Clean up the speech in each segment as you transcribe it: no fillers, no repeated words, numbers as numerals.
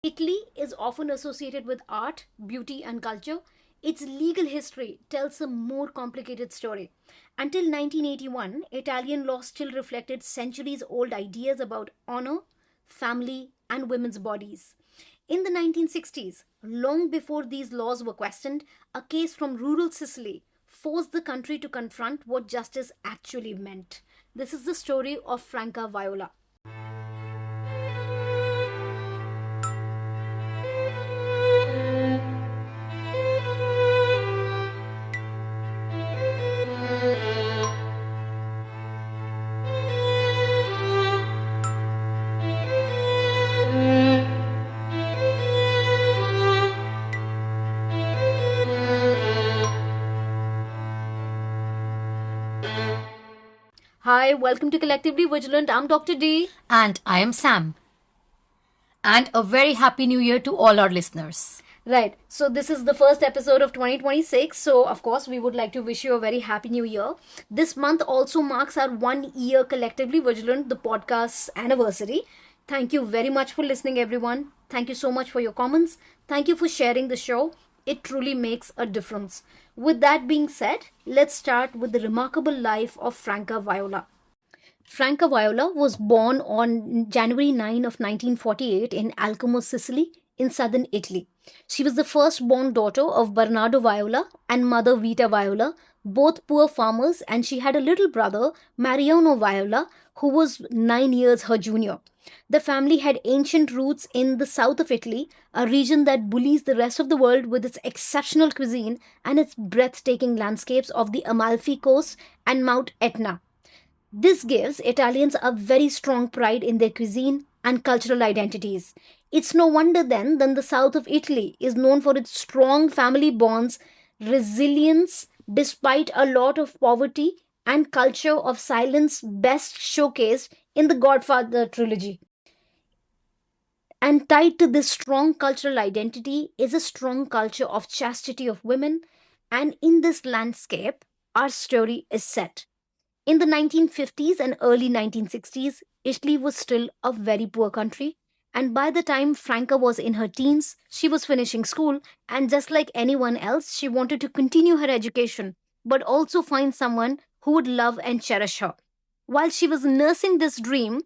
Italy is often associated with art, beauty, and culture. Its legal history tells a more complicated story. Until 1981, Italian law still reflected centuries old ideas about honor, family, and women's bodies. In the 1960s, long before these laws were questioned, a case from rural Sicily forced the country to confront what justice actually meant. This is the story of Franca Viola. Hi, welcome to Collectively Vigilant. I'm Dr. D. And I am Sam. And a very happy new year to all our listeners. Right, so this is the first episode of 2026. So, of course, we would like to wish you a very happy new year. This month also marks our 1 year Collectively Vigilant, the podcast's anniversary. Thank you very much for listening, everyone. Thank you so much for your comments. Thank you for sharing the show. It truly makes a difference. With that being said, let's start with the remarkable life of Franca Viola. Franca Viola was born on January 9 of 1948 in Alcamo, Sicily, in southern Italy. She was the firstborn daughter of Bernardo Viola and mother Vita Viola, both poor farmers, and she had a little brother, Mariano Viola, who was 9 years her junior. The family had ancient roots in the south of Italy, a region that bullies the rest of the world with its exceptional cuisine and its breathtaking landscapes of the Amalfi Coast and Mount Etna. This gives Italians a very strong pride in their cuisine and cultural identities. It's no wonder then the south of Italy is known for its strong family bonds, resilience despite a lot of poverty, and culture of silence best showcased in the Godfather trilogy. And tied to this strong cultural identity is a strong culture of chastity of women, and in this landscape, our story is set. In the 1950s and early 1960s, Italy was still a very poor country. And by the time Franca was in her teens, she was finishing school, and just like anyone else, she wanted to continue her education, but also find someone who would love and cherish her. While she was nursing this dream,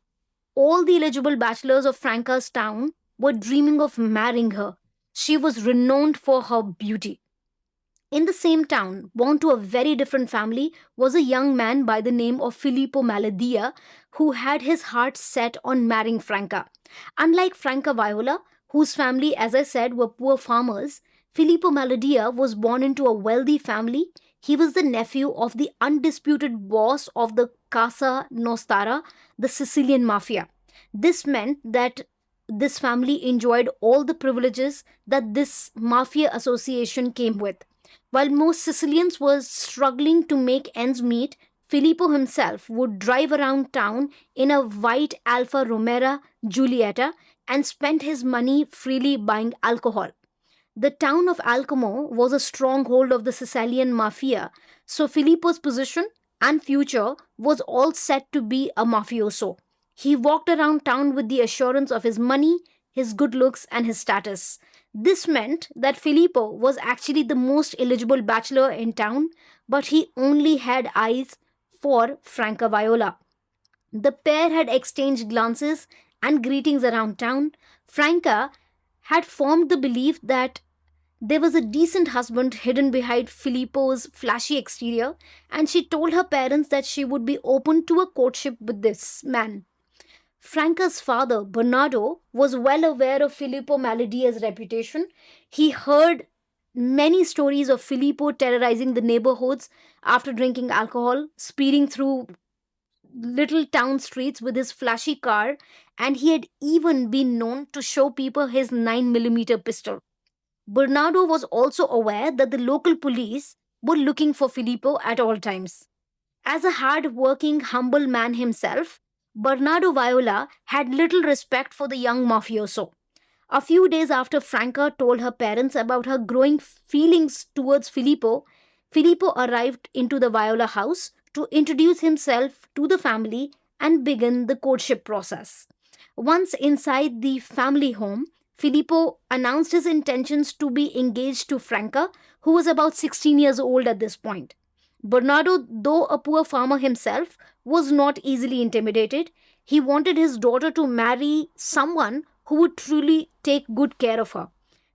all the eligible bachelors of Franca's town were dreaming of marrying her. She was renowned for her beauty. In the same town, born to a very different family, was a young man by the name of Filippo Maladia who had his heart set on marrying Franca. Unlike Franca Viola, whose family, as I said, were poor farmers, Filippo Maladia was born into a wealthy family. He was the nephew of the undisputed boss of the Casa Nostra, the Sicilian mafia. This meant that this family enjoyed all the privileges that this mafia association came with. While most Sicilians were struggling to make ends meet, Filippo himself would drive around town in a white Alfa Romeo Giulietta and spend his money freely buying alcohol. The town of Alcamo was a stronghold of the Sicilian mafia, so Filippo's position and future was all set to be a mafioso. He walked around town with the assurance of his money, his good looks, and his status. This meant that Filippo was actually the most eligible bachelor in town, but he only had eyes for Franca Viola. The pair had exchanged glances and greetings around town. Franca had formed the belief that there was a decent husband hidden behind Filippo's flashy exterior, and she told her parents that she would be open to a courtship with this man. Franca's father, Bernardo, was well aware of Filippo Maladia's reputation. He heard many stories of Filippo terrorizing the neighborhoods after drinking alcohol, speeding through little town streets with his flashy car, and he had even been known to show people his 9 millimeter pistol. Bernardo was also aware that the local police were looking for Filippo at all times. As a hard working, humble man himself, Bernardo Viola had little respect for the young mafioso. A few days after Franca told her parents about her growing feelings towards Filippo, Filippo arrived into the Viola house to introduce himself to the family and begin the courtship process. Once inside the family home, Filippo announced his intentions to be engaged to Franca, who was about 16 years old at this point. Bernardo, though a poor farmer himself, was not easily intimidated. He wanted his daughter to marry someone who would truly take good care of her.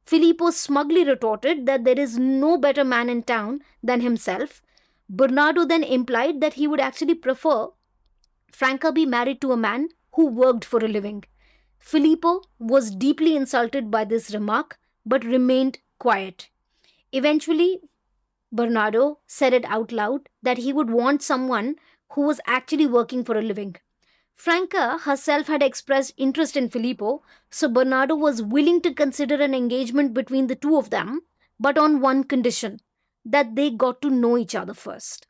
Filippo smugly retorted that there is no better man in town than himself. Bernardo then implied that he would actually prefer Franca be married to a man who worked for a living. Filippo was deeply insulted by this remark but remained quiet. Eventually, Bernardo said it out loud that he would want someone who was actually working for a living. Franca herself had expressed interest in Filippo, so Bernardo was willing to consider an engagement between the two of them, but on one condition, that they got to know each other first.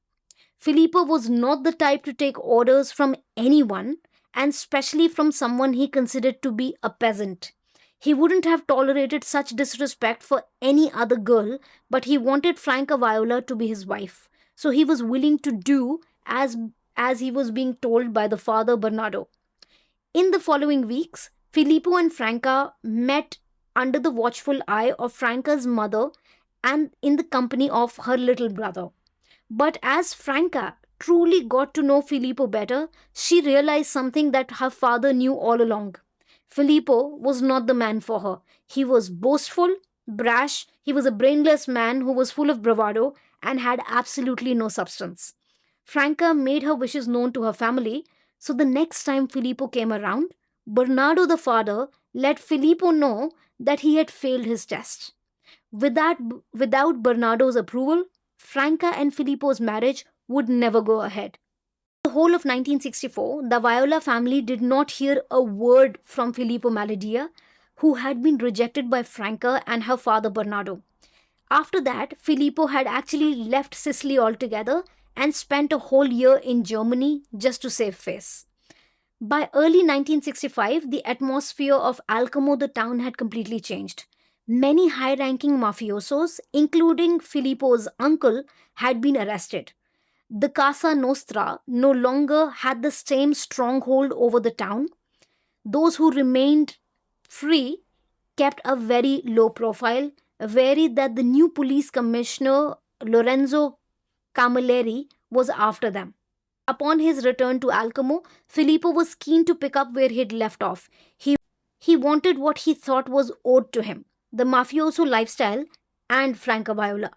Filippo was not the type to take orders from anyone, and especially from someone he considered to be a peasant. He wouldn't have tolerated such disrespect for any other girl, but he wanted Franca Viola to be his wife. So he was willing to do as he was being told by the father Bernardo. In the following weeks, Filippo and Franca met under the watchful eye of Franca's mother and in the company of her little brother. But as Franca truly got to know Filippo better, she realized something that her father knew all along. Filippo was not the man for her. He was boastful, brash, he was a brainless man who was full of bravado and had absolutely no substance. Franca made her wishes known to her family, so the next time Filippo came around, Bernardo the father let Filippo know that he had failed his test. Without, without Bernardo's approval, Franca and Filippo's marriage would never go ahead. The whole of 1964, the Viola family did not hear a word from Filippo Maladia, who had been rejected by Franca and her father Bernardo. After that, Filippo had actually left Sicily altogether and spent a whole year in Germany just to save face. By early 1965, the atmosphere of Alcamo, the town, had completely changed. Many high ranking mafiosos, including Filippo's uncle, had been arrested. The Casa Nostra no longer had the same stronghold over the town. Those who remained free kept a very low profile, worried that the new police commissioner, Lorenzo Camilleri, was after them. Upon his return to Alcamo, Filippo was keen to pick up where he'd left off. He wanted what he thought was owed to him, the mafioso lifestyle and Franca Viola.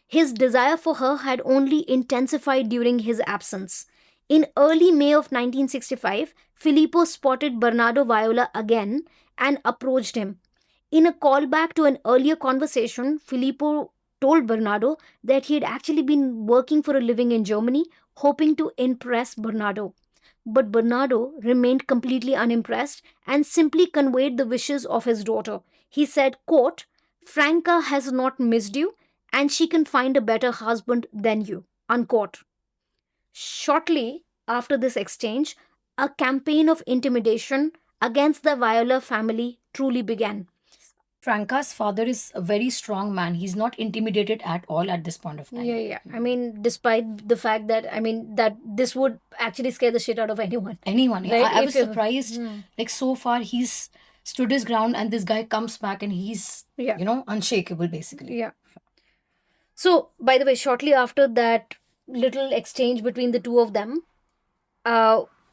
His desire for her had only intensified during his absence. In early May of 1965, Filippo spotted Bernardo Viola again and approached him. In a callback to an earlier conversation, Filippo told Bernardo that he had actually been working for a living in Germany, hoping to impress Bernardo. But Bernardo remained completely unimpressed and simply conveyed the wishes of his daughter. He said, quote, Franca has not missed you and she can find a better husband than you, unquote. Shortly after this exchange, a campaign of intimidation against the Viola family truly began. Franca's father is a very strong man. He's not intimidated at all at this point of time. Yeah. I mean, despite the fact that, that this would actually scare the shit out of anyone. Anyone. Right? I was If you- surprised. Like, so far, he's stood his ground, and this guy comes back and he's, Yeah. unshakable, basically. Yeah. So, by the way, shortly after that little exchange between the two of them,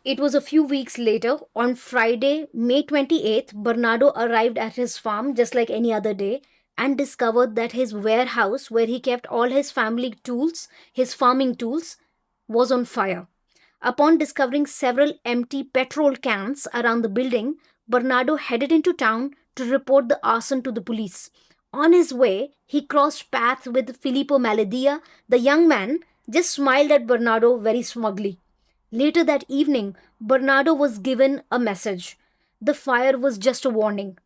it was a few weeks later, on Friday, May 28th, Bernardo arrived at his farm just like any other day and discovered that his warehouse, where he kept all his family tools, his farming tools, was on fire. Upon discovering several empty petrol cans around the building, Bernardo headed into town to report the arson to the police. On his way, he crossed paths with Filippo Maladia. The young man just smiled at Bernardo very smugly. Later that evening, Bernardo was given a message. The fire was just a warning.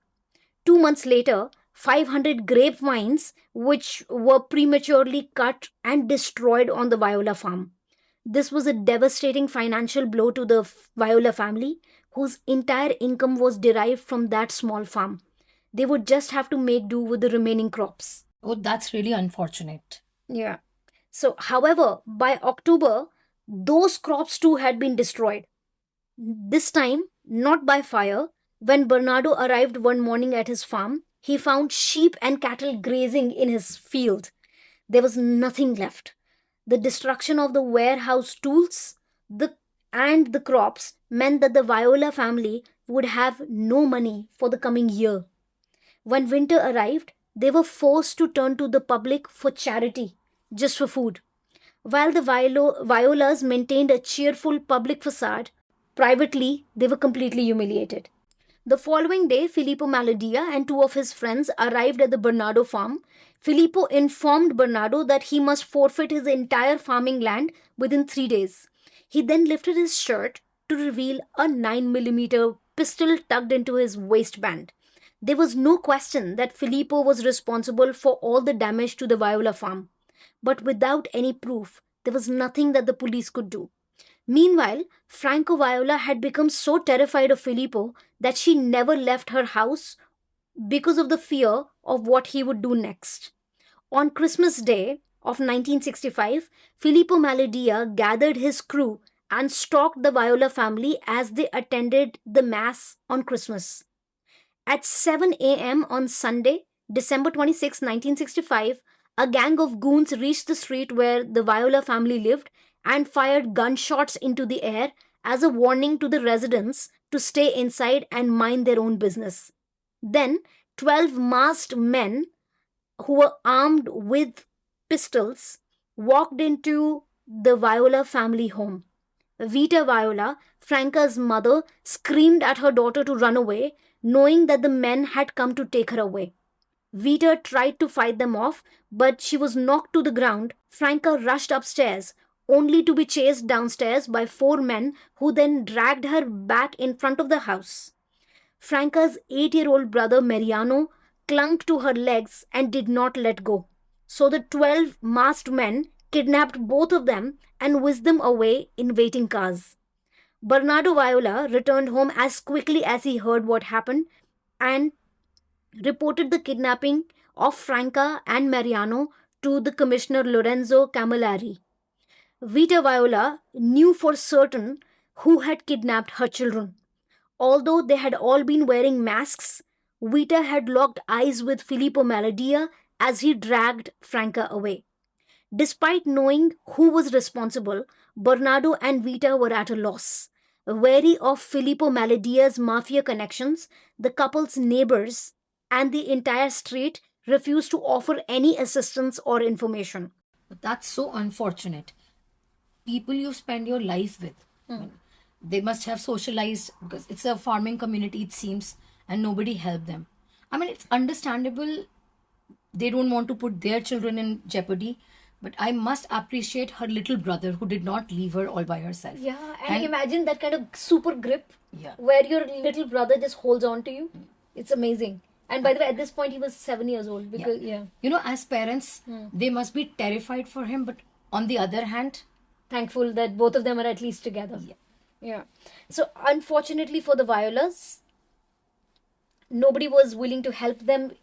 2 months later, 500 grapevines, which were prematurely cut and destroyed on the Viola farm. This was a devastating financial blow to the Viola family, whose entire income was derived from that small farm. They would just have to make do with the remaining crops. Oh, that's really unfortunate. Yeah. So, however, by October, those crops too had been destroyed. This time, not by fire, When Bernardo arrived one morning at his farm, he found sheep and cattle grazing in his field. There was nothing left. The destruction of the warehouse tools the, and the crops meant that the Viola family would have no money for the coming year. When winter arrived, they were forced to turn to the public for charity, just for food. While the Violas maintained a cheerful public facade, privately they were completely humiliated. The following day, Filippo Maladia and two of his friends arrived at the Bernardo farm. Filippo informed Bernardo that he must forfeit his entire farming land within 3 days. He then lifted his shirt to reveal a 9 millimeter pistol tucked into his waistband. There was no question that Filippo was responsible for all the damage to the Viola farm. But without any proof, there was nothing that the police could do. Meanwhile, Franco Viola had become so terrified of Filippo that she never left her house because of the fear of what he would do next. On Christmas Day of 1965, Filippo Maladia gathered his crew and stalked the Viola family as they attended the Mass on Christmas. At 7 a.m. on Sunday, December 26, 1965, a gang of goons reached the street where the Viola family lived and fired gunshots into the air as a warning to the residents to stay inside and mind their own business. Then, 12 masked men who were armed with pistols walked into the Viola family home. Vita Viola, Franca's mother, screamed at her daughter to run away, knowing that the men had come to take her away. Vita tried to fight them off, but she was knocked to the ground. Franca rushed upstairs, only to be chased downstairs by four men who then dragged her back in front of the house. Franca's 8-year-old brother Mariano clung to her legs and did not let go. So the 12 masked men kidnapped both of them and whisked them away in waiting cars. Bernardo Viola returned home as quickly as he heard what happened and reported the kidnapping of Franca and Mariano to the Commissioner Lorenzo Camilleri. Vita Viola knew for certain who had kidnapped her children. Although they had all been wearing masks, Vita had locked eyes with Filippo Maladia as he dragged Franca away. Despite knowing who was responsible, Bernardo and Vita were at a loss. Wary of Filippo Maladia's mafia connections, the couple's neighbors and the entire street refused to offer any assistance or information. But that's so unfortunate. People you spend your life with, I mean, they must have socialized because it's a farming community, it seems, and nobody helped them. I mean, it's understandable they don't want to put their children in jeopardy, but I must appreciate her little brother who did not leave her all by herself. Yeah, and imagine that kind of super grip Yeah. where your little brother just holds on to you. It's amazing. And by the way, at this point, he was 7 years old because, yeah. You know, as parents, they must be terrified for him, but on the other hand, Thankful that both of them are at least together. Yeah. Yeah. So, unfortunately for the Violas, nobody was willing to help them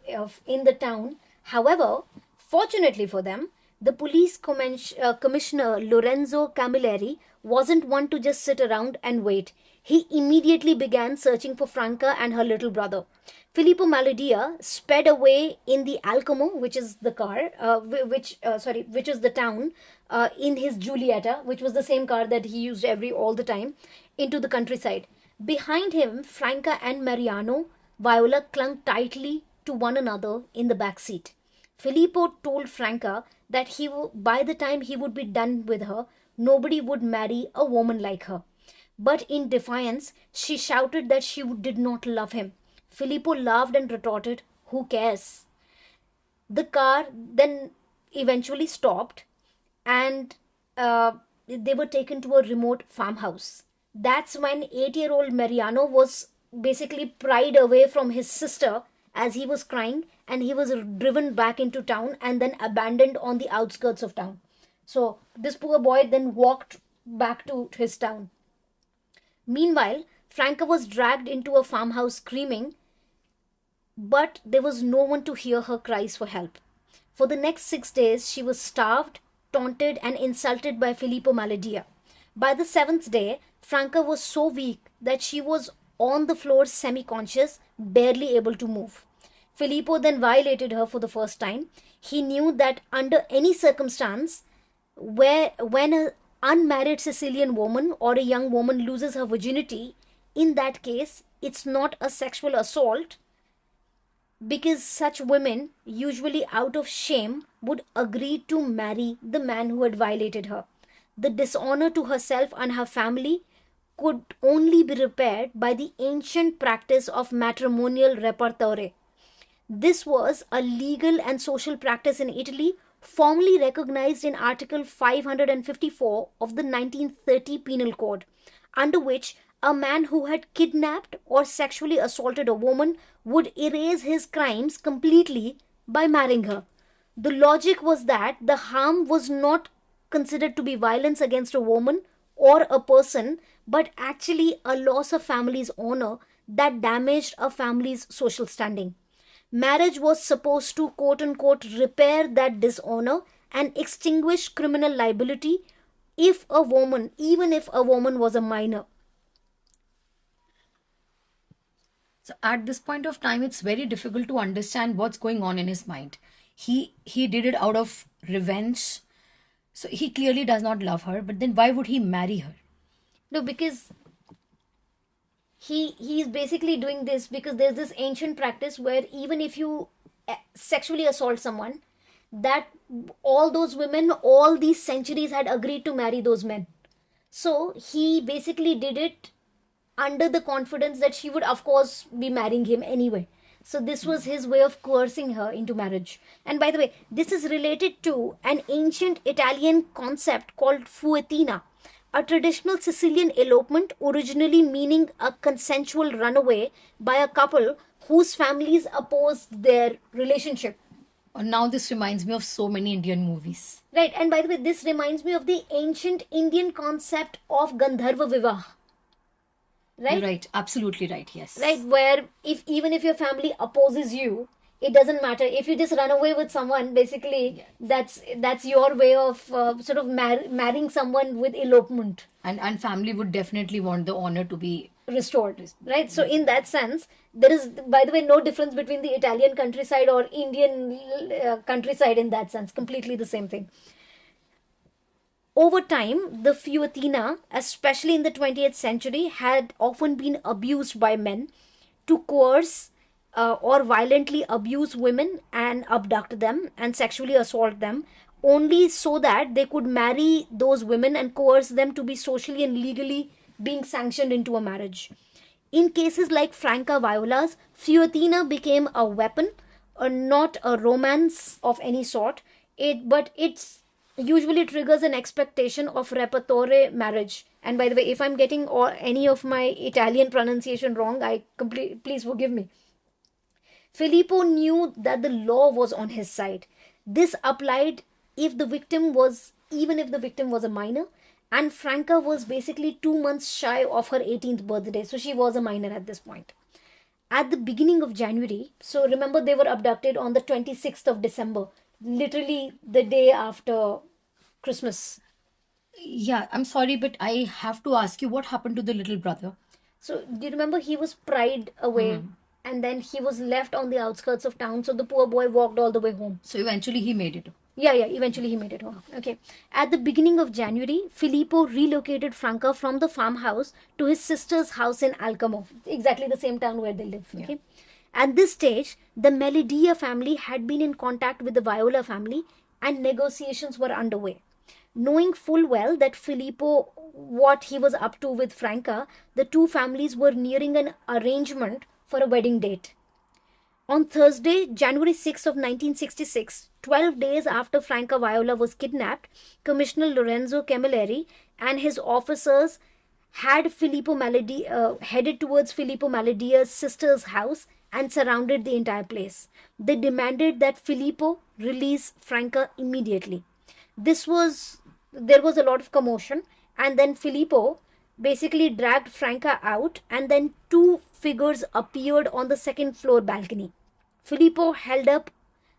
in the town. However, fortunately for them, the police commissioner Lorenzo Camilleri wasn't one to just sit around and wait. He immediately began searching for Franca and her little brother. Filippo Maladia sped away in the Alcamo, which is the car, which is the town, in his Giulietta, which was the same car that he used all the time, into the countryside. Behind him, Franca and Mariano Viola clung tightly to one another in the back seat. Filippo told Franca that by the time he would be done with her, nobody would marry a woman like her. But in defiance, she shouted that she did not love him. Filippo laughed and retorted, "Who cares?" The car then eventually stopped and they were taken to a remote farmhouse. That's when 8-year-old Mariano was basically pried away from his sister as he was crying, and he was driven back into town and then abandoned on the outskirts of town. So this poor boy then walked back to his town. Meanwhile, Franca was dragged into a farmhouse screaming, but there was no one to hear her cries for help. For the next 6 days, she was starved, taunted, and insulted by Filippo Maladia. By the 7th day, Franca was so weak that she was on the floor, semi conscious, barely able to move. Filippo then violated her for the first time. He knew that under any circumstance, when an unmarried Sicilian woman or a young woman loses her virginity, in that case, it's not a sexual assault, because such women, usually out of shame, would agree to marry the man who had violated her. The dishonor to herself and her family could only be repaired by the ancient practice of matrimonial repartore. This was a legal and social practice in Italy, formally recognized in Article 554 of the 1930 Penal Code, under which a man who had kidnapped or sexually assaulted a woman would erase his crimes completely by marrying her. The logic was that the harm was not considered to be violence against a woman or a person, but actually a loss of family's honor that damaged a family's social standing. Marriage was supposed to quote unquote repair that dishonor and extinguish criminal liability if a woman, even if a woman was a minor. So at this point of time, it's very difficult to understand what's going on in his mind. He did it out of revenge. So he clearly does not love her, but then why would he marry her? No, because he's basically doing this because there's this ancient practice where even if you sexually assault someone, that all those women all these centuries had agreed to marry those men. So he basically did it under the confidence that she would of course be marrying him anyway. So this was his way of coercing her into marriage. And by the way, this is related to an ancient Italian concept called fuetina, a traditional Sicilian elopement originally meaning a consensual runaway by a couple whose families opposed their relationship. Now this reminds me of so many Indian movies. Right, and by the way, this reminds me of the ancient Indian concept of Gandharva Vivah. Right? Right, absolutely right, yes. Right, where if even if your family opposes you, it doesn't matter. If you just run away with someone, basically, that's your way of sort of marrying someone with elopement. And family would definitely want the honor to be restored, right? So in that sense, there is, by the way, no difference between the Italian countryside or Indian countryside in that sense. Completely the same thing. Over time, the fuetina, especially in the 20th century, had often been abused by men to coerce or violently abuse women and abduct them and sexually assault them, only so that they could marry those women and coerce them to be socially and legally being sanctioned into a marriage. In cases like Franca Viola's, fuetina became a weapon, not a romance of any sort. But it's usually triggers an expectation of repartore marriage. And by the way, if I'm getting any of my Italian pronunciation wrong, please forgive me. Filippo knew that the law was on his side. This applied even if the victim was a minor, and Franca was basically 2 months shy of her 18th birthday, so she was a minor at this point. At the beginning of January, so remember they were abducted on the 26th of December, literally the day after Christmas. Yeah, I'm sorry, but I have to ask you, what happened to the little brother? So, do you remember he was pried away and then he was left on the outskirts of town, so the poor boy walked all the way home. So eventually he made it. Yeah, eventually he made it home. Okay. At the beginning of January, Filippo relocated Franca from the farmhouse to his sister's house in Alcamo, exactly the same town where they live. Okay. Yeah. At this stage, the Melidia family had been in contact with the Viola family and negotiations were underway. Knowing full well that Filippo, what he was up to with Franca, the two families were nearing an arrangement for a wedding date. On Thursday, January 6 of 1966, 12 days after Franca Viola was kidnapped, Commissioner Lorenzo Camilleri and his officers had headed towards Filippo Maledia's sister's house and surrounded the entire place. They demanded that Filippo release Franca immediately. There was a lot of commotion, and then Filippo basically dragged Franca out, and then two figures appeared on the second floor balcony. Filippo held up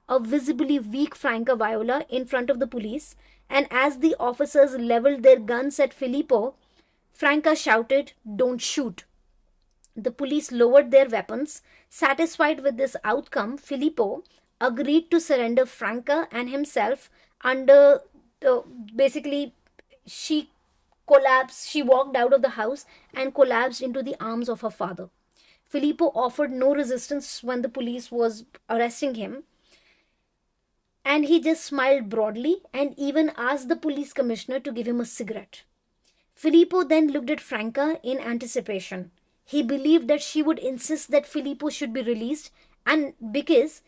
a visibly weak Franca Viola in front of the police, and as the officers leveled their guns at Filippo, Franca shouted, "Don't shoot." The police lowered their weapons. Satisfied with this outcome, Filippo agreed to surrender Franca and himself under the, basically, she collapsed. She walked out of the house and collapsed into the arms of her father. Filippo offered no resistance when the police was arresting him, and he just smiled broadly and even asked the police commissioner to give him a cigarette. Filippo then looked at Franca in anticipation. He believed that she would insist that Filippo should be released, and because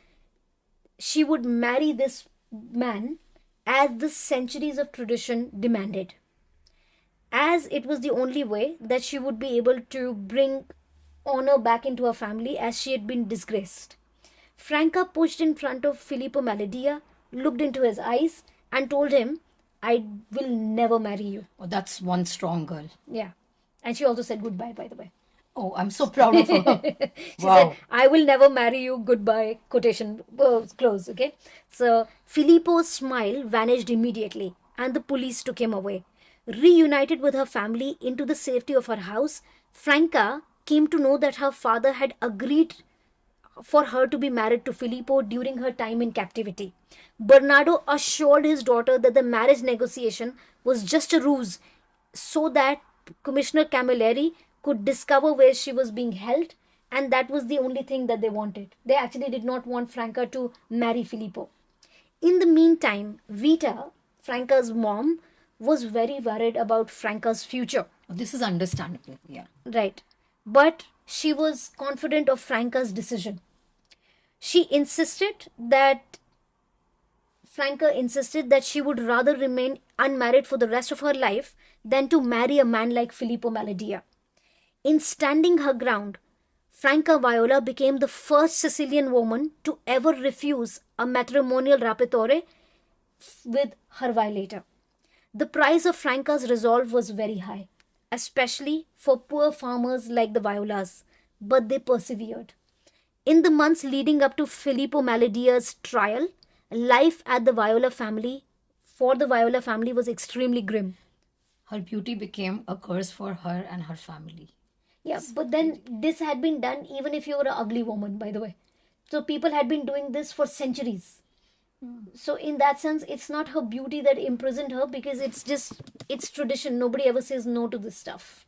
she would marry this man as the centuries of tradition demanded, as it was the only way that she would be able to bring honor back into her family as she had been disgraced. Franca pushed in front of Filippo Maladia, looked into his eyes, and told him, I will never marry you. Oh, that's one strong girl. Yeah. And she also said goodbye, by the way. Oh, I'm so proud of her. She Wow. said, I will never marry you, goodbye, quotation close, okay? So Filippo's smile vanished immediately and the police took him away. Reunited with her family into the safety of her house, Franca came to know that her father had agreed for her to be married to Filippo during her time in captivity. Bernardo assured his daughter that the marriage negotiation was just a ruse so that Commissioner Camilleri could discover where she was being held, and that was the only thing that they wanted. They actually did not want Franca to marry Filippo. In the meantime, Vita, Franca's mom, was very worried about Franca's future. This is understandable. Yeah. Right. But she was confident of Franca's decision. Franca insisted that she would rather remain unmarried for the rest of her life than to marry a man like Filippo Maladia. In standing her ground, Franca Viola became the first Sicilian woman to ever refuse a matrimonial rapitore with her violator. The price of Franca's resolve was very high, especially for poor farmers like the Violas, but they persevered. In the months leading up to Filippo Maladia's trial, life at the Viola family was extremely grim. Her beauty became a curse for her and her family. Yeah, but then this had been done even if you were an ugly woman, by the way. So people had been doing this for centuries. So in that sense, it's not her beauty that imprisoned her, because it's tradition. Nobody ever says no to this stuff.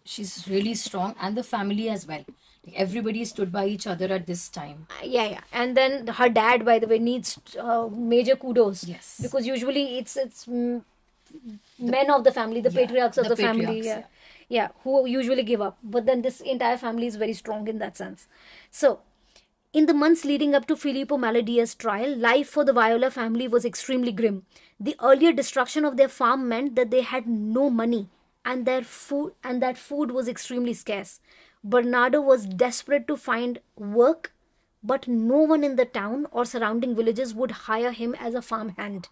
She's really strong, and the family as well. Like, everybody stood by each other at this time. Yeah. And then her dad, by the way, needs major kudos. Yes. Because usually it's men of the family, the patriarchs of the family. patriarchs, Yeah, who usually give up. But then this entire family is very strong in that sense. So, in the months leading up to Filippo Maladia's trial, life for the Viola family was extremely grim. The earlier destruction of their farm meant that they had no money, and that food was extremely scarce. Bernardo was desperate to find work, but no one in the town or surrounding villages would hire him as a farmhand.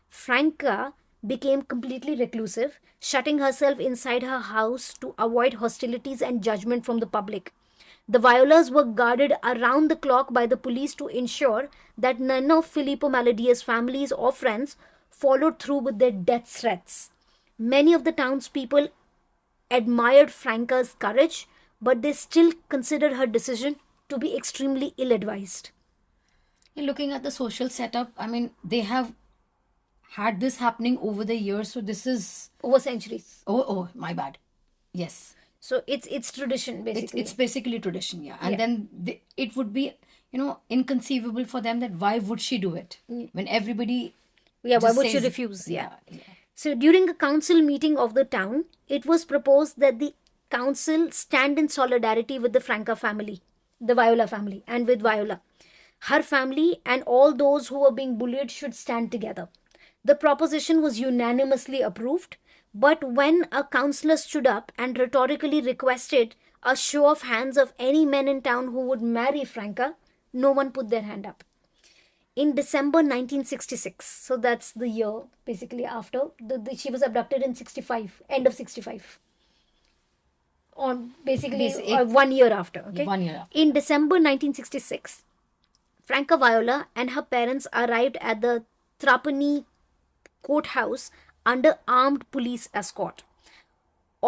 Franca became completely reclusive, shutting herself inside her house to avoid hostilities and judgment from the public. The Violas were guarded around the clock by the police to ensure that none of Filippo Maladia's families or friends followed through with their death threats. Many of the townspeople admired Franca's courage, but they still considered her decision to be extremely ill-advised. Looking at the social setup, I mean, they have had this happening over the years, so this is Over centuries. oh my bad. Yes. So it's tradition, basically. It's basically tradition, yeah. And Yeah. then it would be, inconceivable for them that why would she do it when everybody Yeah, why just would she says- refuse? Yeah. yeah. So during a council meeting of the town, it was proposed that the council stand in solidarity with the Franca family, the Viola family, and with Viola. Her family and all those who were being bullied should stand together. The proposition was unanimously approved, but when a councillor stood up and rhetorically requested a show of hands of any men in town who would marry Franca, no one put their hand up. In December 1966, so that's the year basically after, she was abducted in 65, end of 65. On basically 1 year after. Okay? 1 year after. In December 1966, Franca Viola and her parents arrived at the Trapani courthouse under armed police escort.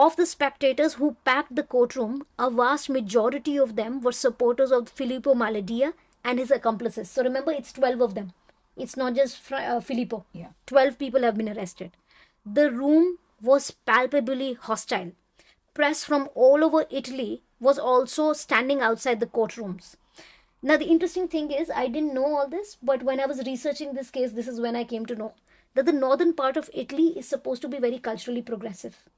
Of the spectators who packed the courtroom, a vast majority of them were supporters of Filippo Maladia and his accomplices. So remember, it's 12 of them. It's not just Filippo. Yeah. 12 people have been arrested. The room was palpably hostile. Press from all over Italy was also standing outside the courtrooms. Now, the interesting thing is, I didn't know all this, but when I was researching this case, this is when I came to know that the northern part of Italy is supposed to be very culturally progressive.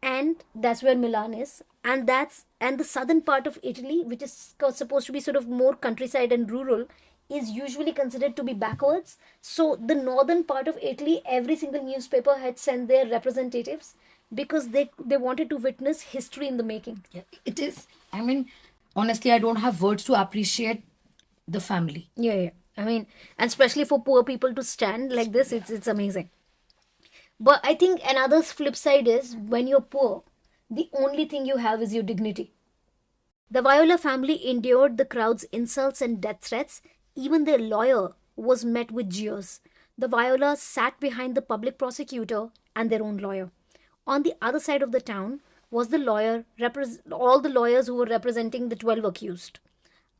And that's where Milan is. And the southern part of Italy, which is supposed to be sort of more countryside and rural, is usually considered to be backwards. So the northern part of Italy, every single newspaper had sent their representatives because they wanted to witness history in the making. Yeah, it is. I mean, honestly, I don't have words to appreciate the family. Yeah. I mean, and especially for poor people to stand like this, it's amazing. But I think another flip side is when you're poor, the only thing you have is your dignity. The Viola family endured the crowd's insults and death threats. Even their lawyer was met with jeers. The Violas sat behind the public prosecutor and their own lawyer. On the other side of the town was all the lawyers who were representing the 12 accused.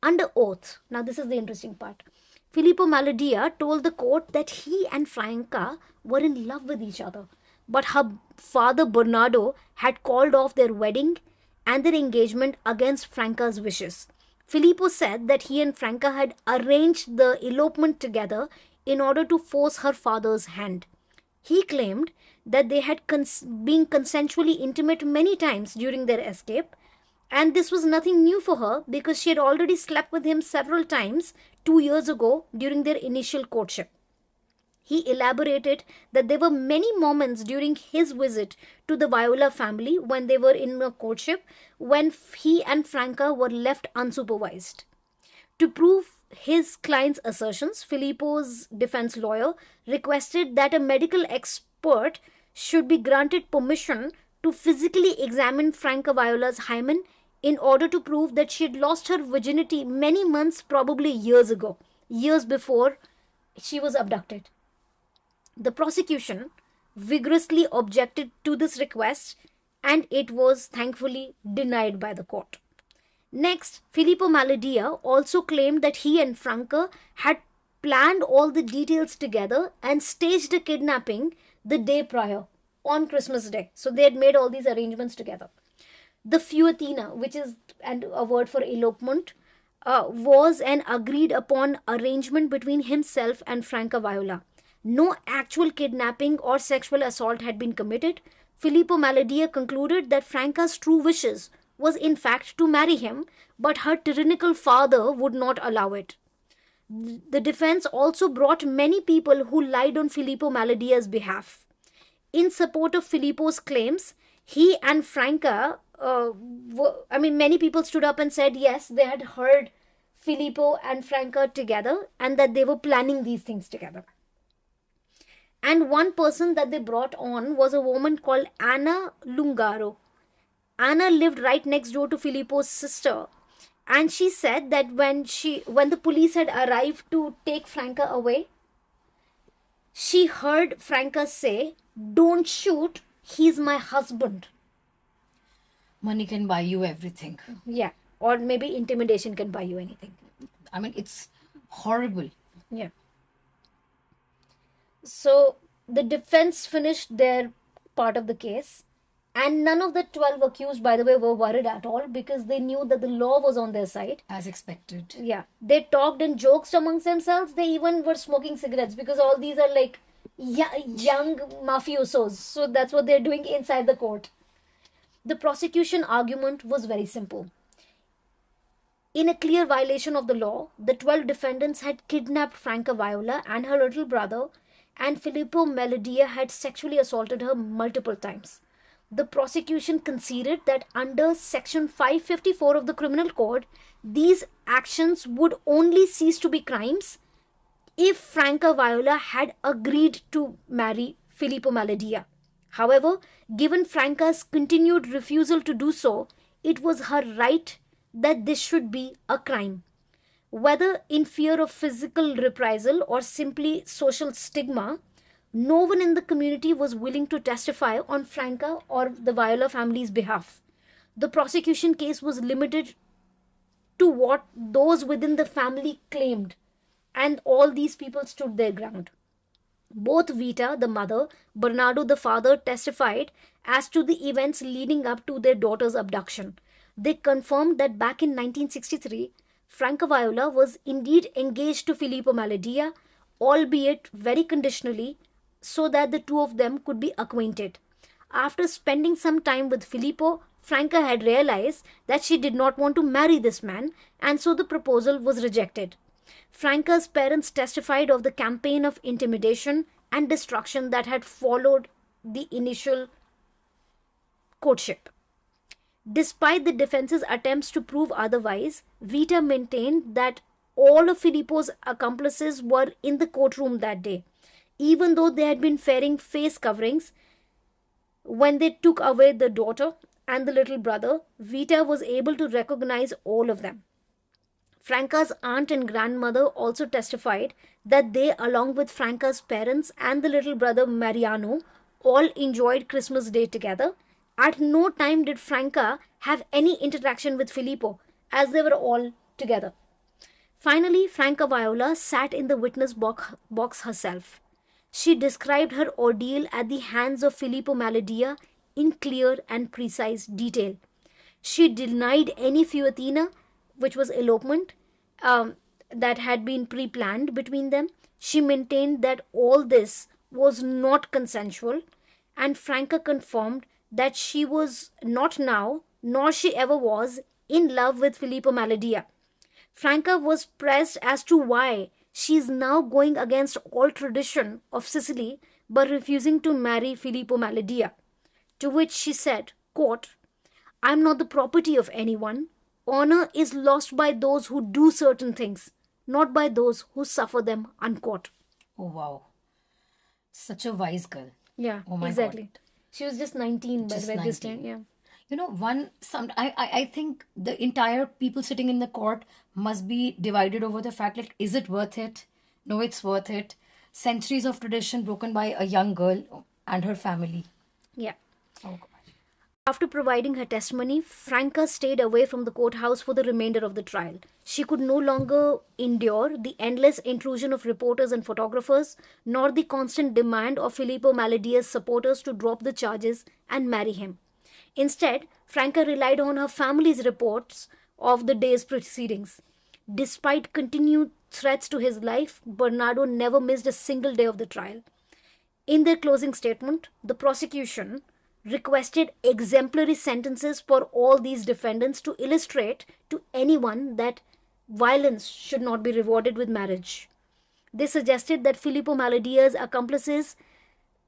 Under oath, now this is the interesting part, Filippo Maladia told the court that he and Franca were in love with each other, but her father Bernardo had called off their wedding and their engagement against Franca's wishes. Filippo said that he and Franca had arranged the elopement together in order to force her father's hand. He claimed that they had been consensually intimate many times during their escape, and this was nothing new for her because she had already slept with him several times 2 years ago during their initial courtship. He elaborated that there were many moments during his visit to the Viola family when they were in a courtship when he and Franca were left unsupervised. To prove his client's assertions, Filippo's defense lawyer requested that a medical expert should be granted permission to physically examine Franca Viola's hymen in order to prove that she had lost her virginity many months, probably years ago, years before she was abducted. The prosecution vigorously objected to this request and it was thankfully denied by the court. Next, Filippo Maladia also claimed that he and Franca had planned all the details together and staged a kidnapping the day prior, on Christmas Day. So they had made all these arrangements together. The Fuetina, which is a word for elopement, was an agreed upon arrangement between himself and Franca Viola. No actual kidnapping or sexual assault had been committed. Filippo Maladia concluded that Franca's true wishes was in fact to marry him, but her tyrannical father would not allow it. The defense also brought many people who lied on Filippo Maladia's behalf. In support of Filippo's claims, he and Franca, many people stood up and said yes, they had heard Filippo and Franca together and that they were planning these things together. And one person that they brought on was a woman called Anna Lungaro. Anna lived right next door to Filippo's sister. And she said that when the police had arrived to take Franca away, she heard Franca say, "Don't shoot, he's my husband." Money can buy you everything. Yeah, or maybe intimidation can buy you anything. I mean, it's horrible. Yeah. So the defense finished their part of the case. And none of the 12 accused, by the way, were worried at all because they knew that the law was on their side. As expected. Yeah. They talked and joked amongst themselves. They even were smoking cigarettes because all these are like young mafiosos. So that's what they're doing inside the court. The prosecution argument was very simple. In a clear violation of the law, the 12 defendants had kidnapped Franca Viola and her little brother, and Filippo Maladia had sexually assaulted her multiple times. The prosecution conceded that under Section 554 of the Criminal Code, these actions would only cease to be crimes if Franca Viola had agreed to marry Filippo Maladia. However, given Franca's continued refusal to do so, it was her right that this should be a crime. Whether in fear of physical reprisal or simply social stigma, No one in the community was willing to testify on Franca or the Viola family's behalf. The prosecution case was limited to what those within the family claimed, and all these people stood their ground. Both Vita, the mother, Bernardo, the father, testified as to the events leading up to their daughter's abduction. They confirmed that back in 1963, Franca Viola was indeed engaged to Filippo Maladia, albeit very conditionally, so that the two of them could be acquainted. After spending some time with Filippo, Franca had realized that she did not want to marry this man, and so the proposal was rejected. Franca's parents testified of the campaign of intimidation and destruction that had followed the initial courtship. Despite the defense's attempts to prove otherwise, Vita maintained that all of Filippo's accomplices were in the courtroom that day. Even though they had been wearing face coverings when they took away the daughter and the little brother, Vita was able to recognize all of them. Franca's aunt and grandmother also testified that they, along with Franca's parents and the little brother Mariano, all enjoyed Christmas Day together. At no time did Franca have any interaction with Filippo, as they were all together. Finally, Franca Viola sat in the witness box herself. She described her ordeal at the hands of Filippo Maladia in clear and precise detail. She denied any feuatina, which was elopement, that had been pre-planned between them. She maintained that all this was not consensual, and Franca confirmed that she was not now, nor she ever was, in love with Filippo Maladia. Franca was pressed as to why she is now going against all tradition of Sicily by refusing to marry Filippo Maladia. To which she said, quote, "I am not the property of anyone. Honor is lost by those who do certain things, not by those who suffer them," unquote. Oh, wow. Such a wise girl. Yeah, Oh my exactly. God. She was just 19 by Just the way this 19. time. Yeah. You know, I think the entire people sitting in the court must be divided over the fact, like, is it worth it? No, it's worth it. Centuries of tradition broken by a young girl and her family. Yeah. Oh, God. After providing her testimony, Franca stayed away from the courthouse for the remainder of the trial. She could no longer endure the endless intrusion of reporters and photographers, nor the constant demand of Filippo Maladia's supporters to drop the charges and marry him. Instead, Franca relied on her family's reports of the day's proceedings. Despite continued threats to his life, Bernardo never missed a single day of the trial. In their closing statement, the prosecution requested exemplary sentences for all these defendants to illustrate to anyone that violence should not be rewarded with marriage. They suggested that Filippo Maladia's accomplices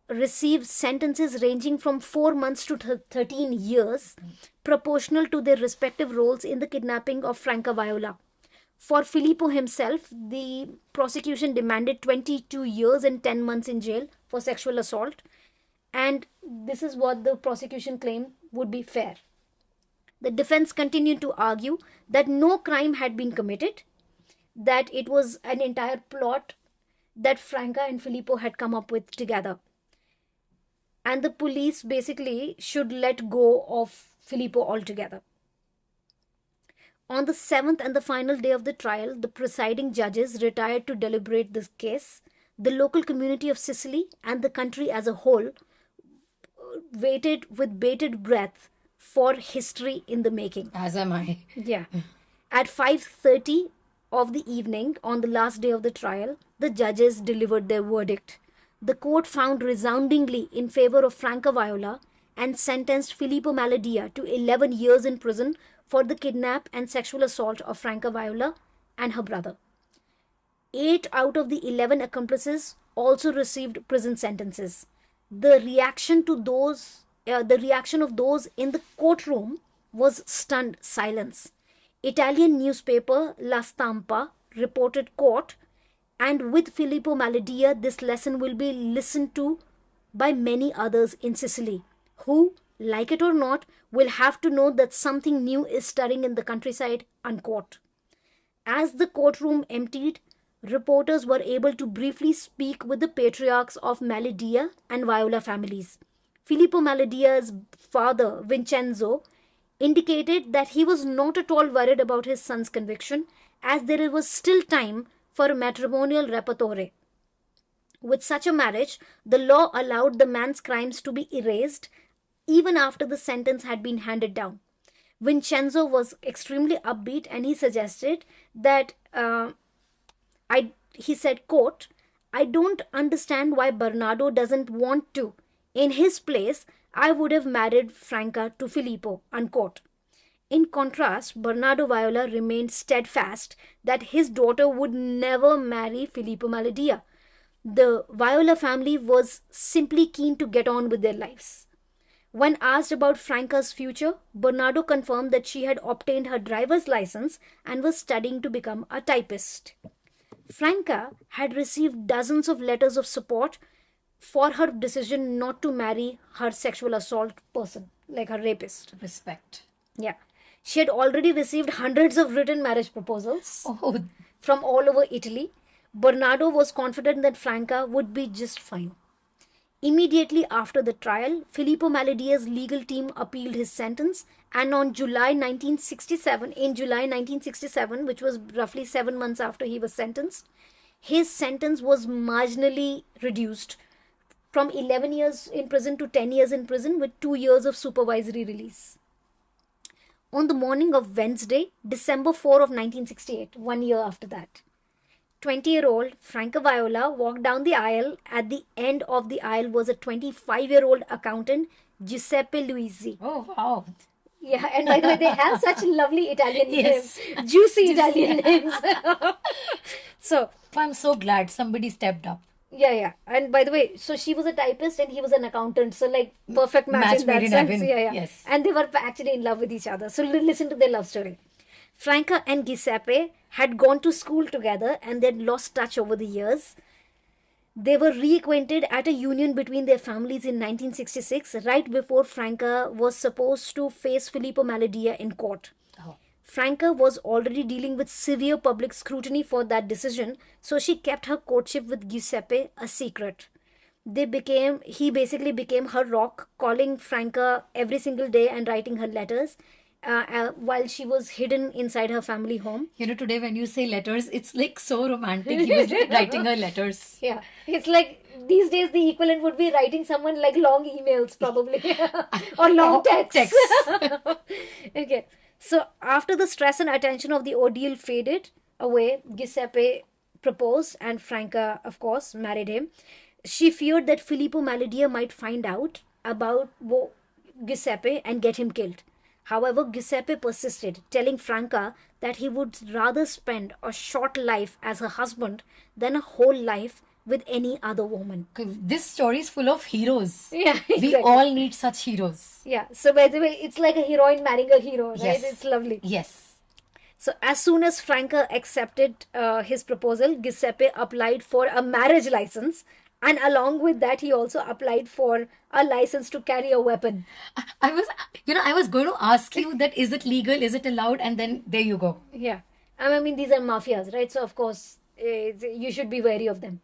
receive sentences ranging from 4 months to 13 years, proportional to their respective roles in the kidnapping of Franca Viola. For Filippo himself, the prosecution demanded 22 years and 10 months in jail for sexual assault, and this is what the prosecution claimed would be fair. The defense continued to argue that no crime had been committed, that it was an entire plot that Franca and Filippo had come up with together, and the police basically should let go of Filippo altogether. On the 7th and the final day of the trial, the presiding judges retired to deliberate this case. The local community of Sicily and the country as a whole waited with bated breath for history in the making. As am I. Yeah. At 5:30 of the evening on the last day of the trial, the judges delivered their verdict. The court found resoundingly in favor of Franca Viola and sentenced Filippo Maladia to 11 years in prison for the kidnap and sexual assault of Franca Viola and her brother. 8 out of the 11 accomplices also received prison sentences. The reaction of those in the courtroom was stunned silence. Italian newspaper La Stampa reported, quote, "And with Filippo Maladia, this lesson will be listened to by many others in Sicily, who, like it or not, will have to know that something new is stirring in the countryside," unquote. As the courtroom emptied, reporters were able to briefly speak with the patriarchs of Maladia and Viola families. Filippo Maladia's father, Vincenzo, indicated that he was not at all worried about his son's conviction, as there was still time for a matrimonial repertoire. With such a marriage, the law allowed the man's crimes to be erased even after the sentence had been handed down. Vincenzo was extremely upbeat and he suggested that he said, quote, I don't understand why Bernardo doesn't want to. In his place, I would have married Franca to Filippo, unquote. In contrast, Bernardo Viola remained steadfast that his daughter would never marry Filippo Maladia. The Viola family was simply keen to get on with their lives. When asked about Franca's future, Bernardo confirmed that she had obtained her driver's license and was studying to become a typist. Franca had received dozens of letters of support for her decision not to marry her sexual assault person, like her rapist. Respect. Yeah. She had already received hundreds of written marriage proposals Oh, from all over Italy. Bernardo was confident that Franca would be just fine. Immediately after the trial, Filippo Maladia's legal team appealed his sentence, and on July 1967, which was roughly 7 months after he was sentenced, his sentence was marginally reduced from 11 years in prison to 10 years in prison with 2 years of supervisory release. On the morning of Wednesday, December 4 of 1968, 1 year after that, 20-year-old Franca Viola walked down the aisle. At the end of the aisle was a 25-year-old accountant, Giuseppe Luisi. oh wow. Yeah, and by the way, they have such lovely Italian Yes. names. Juicy Italian names. So, I'm so glad somebody stepped up. yeah. And by the way, so she was a typist and he was an accountant. So, like, perfect match Match in that made in sense. heaven. Yeah. Yes. And they were actually in love with each other. So, listen to their love story. Franca and Giuseppe had gone to school together and they'd lost touch over the years. They were reacquainted at a union between their families in 1966, right before Franca was supposed to face Filippo Maladia in court. Oh. Franca was already dealing with severe public scrutiny for that decision, so she kept her courtship with Giuseppe a secret. He basically became her rock, calling Franca every single day and writing her letters while she was hidden inside her family home. Today when you say letters, it's like so romantic. He was writing her letters. Yeah, it's like these days the equivalent would be writing someone like long emails probably or long texts. Okay, so after the stress and attention of the ordeal faded away, Giuseppe proposed and Franca, of course, married him. She feared that Filippo Maladia might find out about Giuseppe and get him killed. However, Giuseppe persisted, telling Franca that he would rather spend a short life as her husband than a whole life with any other woman. This story is full of heroes. Yeah, exactly. We all need such heroes. Yeah, so by the way, it's like a heroine marrying a hero, right? Yes. It's lovely. Yes. So as soon as Franca accepted his proposal, Giuseppe applied for a marriage license. And along with that, he also applied for a license to carry a weapon. I was going to ask you that is it legal, is it allowed, and then there you go. Yeah. I mean, these are mafias, right? So, of course, you should be wary of them.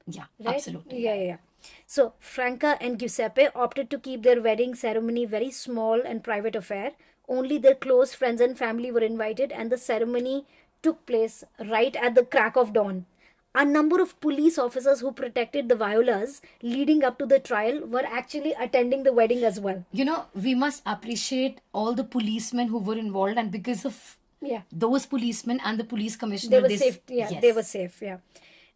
Yeah, Right? absolutely. Yeah. So, Franca and Giuseppe opted to keep their wedding ceremony very small and private affair. Only their close friends and family were invited, and the ceremony took place right at the crack of dawn. A number of police officers who protected the Violas leading up to the trial were actually attending the wedding as well. We must appreciate all the policemen who were involved, and because of Yeah. those policemen and the police commissioner, They were safe. Yeah, yes. they were safe. Yeah.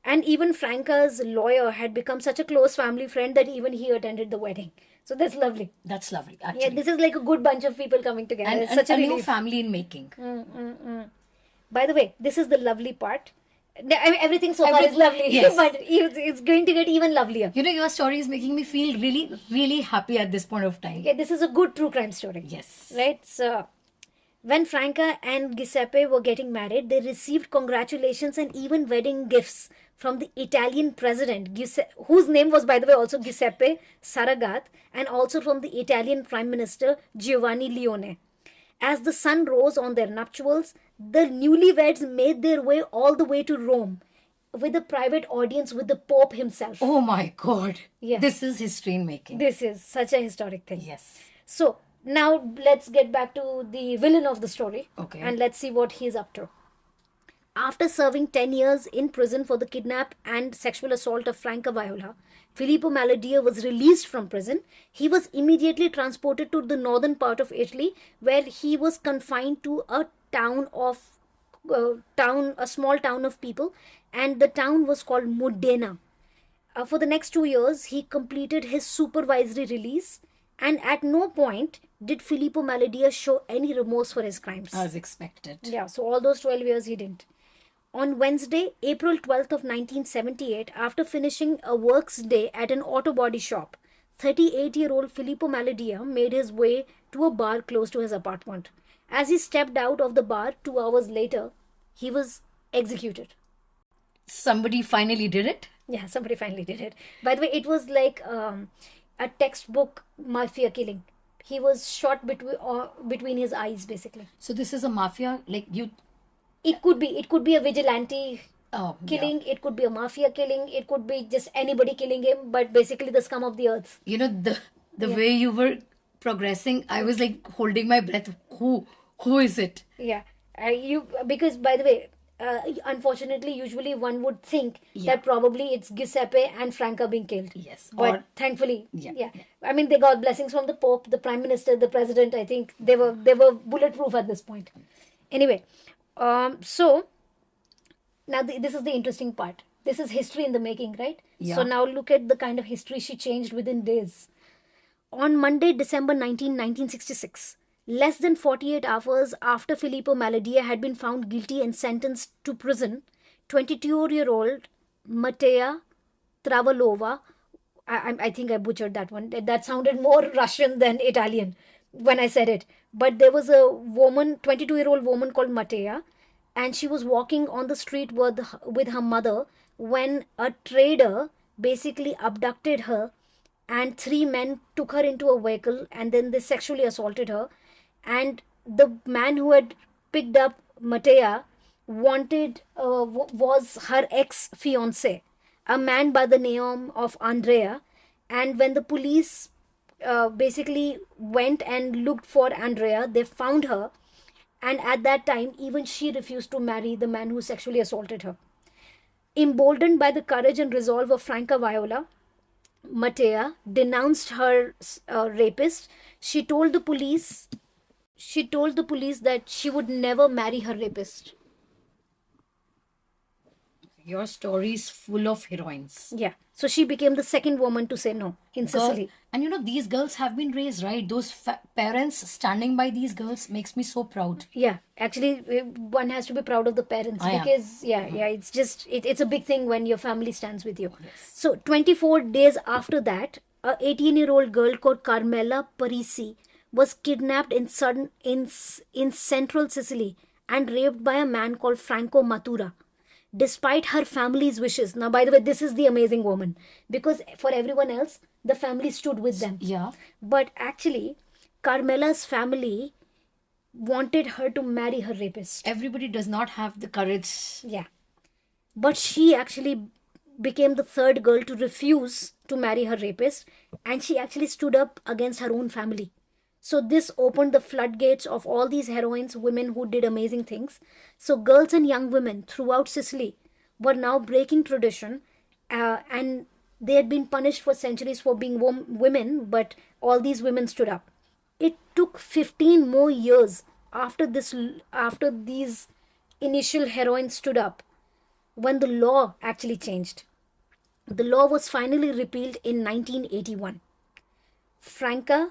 And even Franca's lawyer had become such a close family friend that even he attended the wedding. So that's lovely. That's lovely, Yeah, actually. this is like a good bunch of people coming together. and It's and such a a new relief. family in making. By the way, this is the lovely part. I mean, everything so far is lovely, Yes. but it's going to get even lovelier. Your story is making me feel really, really happy at this point of time. Yeah, this is a good true crime story. Yes. Right? So, when Franca and Giuseppe were getting married, they received congratulations and even wedding gifts from the Italian president, whose name was, by the way, also Giuseppe Saragat, and also from the Italian Prime Minister Giovanni Leone. As the sun rose on their nuptials, the newlyweds made their way all the way to Rome. with a private audience with the Pope himself. Oh my God. Yeah. This is history in making. This is such a historic thing. Yes. So now let's get back to the villain of the story. Okay. And let's see what he's up to. After serving 10 years in prison for the kidnap and sexual assault of Franca Viola, Filippo Maladia was released from prison. He was immediately transported to the northern part of Italy, where he was confined to a a small town of people, and the town was called Modena. For the next 2 years, he completed his supervisory release, and at no point did Filippo Maladia show any remorse for his crimes. As expected. Yeah, so all those 12 years he didn't. On Wednesday, April 12th of 1978, after finishing a works day at an auto body shop, 38-year-old Filippo Maladia made his way to a bar close to his apartment. As he stepped out of the bar 2 hours later, he was executed. Somebody finally did it? Yeah, somebody finally did it. By the way, it was like a textbook mafia killing. He was shot between his eyes, basically. So this is a mafia, like you... It could be a vigilante killing. Yeah. It could be a mafia killing. It could be just anybody killing him, but basically the scum of the earth. You know, the way you were progressing, I was like holding my breath. Who is it? Yeah, because by the way, unfortunately, usually one would think that probably it's Giuseppe and Franca being killed. Yes. But thankfully, Yeah. I mean, they got blessings from the Pope, the Prime Minister, the President. I think they were bulletproof at this point. Anyway, so now this is the interesting part. This is history in the making, right? Yeah. So now look at the kind of history she changed within days. On Monday, December 1966, less than 48 hours after Filippo Maladia had been found guilty and sentenced to prison, 22-year-old Matea Travalova, I think I butchered that one. That sounded more Russian than Italian when I said it. But there was a woman, 22-year-old woman called Matea, and she was walking on the street with her mother when a trader basically abducted her, and 3 men took her into a vehicle and then they sexually assaulted her. And the man who had picked up Matea was her ex-fiancé, a man by the name of Andrea. And when the police basically went and looked for Andrea, they found her. And at that time, even she refused to marry the man who sexually assaulted her. Emboldened by the courage and resolve of Franca Viola, Matea denounced her rapist. She told the police that she would never marry her rapist. Your story is full of heroines. Yeah. So she became the second woman to say no in Sicily. And you know, these girls have been raised, right? Those parents standing by these girls makes me so proud. Yeah. Actually, one has to be proud of the parents because, it's just, it's a big thing when your family stands with you. Yes. So 24 days after that, a 18-year-old girl called Carmela Parisi was kidnapped in central Sicily and raped by a man called Franco Matura, despite her family's wishes. Now, by the way, this is the amazing woman, because for everyone else, the family stood with them. Yeah. But actually, Carmela's family wanted her to marry her rapist. Everybody does not have the courage. Yeah. But she actually became the third girl to refuse to marry her rapist, and she actually stood up against her own family. So this opened the floodgates of all these heroines, women who did amazing things. So girls and young women throughout Sicily were now breaking tradition, and they had been punished for centuries for being women, but all these women stood up. It took 15 more years after these initial heroines stood up when the law actually changed. The law was finally repealed in 1981. Franca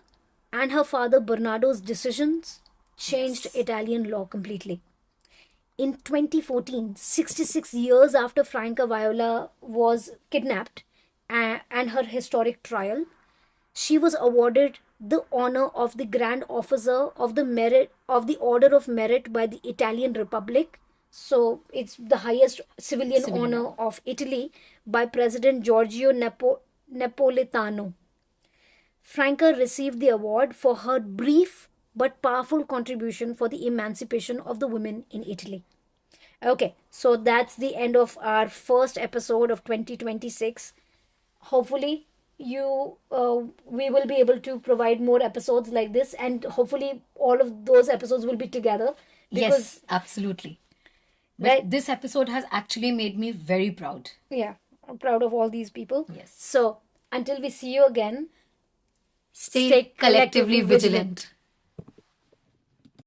and her father Bernardo's decisions changed Italian law completely. In 2014, 66 years after Franca Viola was kidnapped and her historic trial, she was awarded the honor of the Grand Officer of the Order of Merit by the Italian Republic. So it's the highest civilian honor of Italy by President Giorgio Napolitano. Franca received the award for her brief but powerful contribution for the emancipation of the women in Italy. Okay, so that's the end of our first episode of 2026. Hopefully, we will be able to provide more episodes like this, and hopefully, all of those episodes will be together. Because, Yes, absolutely. But right, this episode has actually made me very proud. yeah, I'm proud of all these people. Yes. So, until we see you again, Stay collectively vigilant.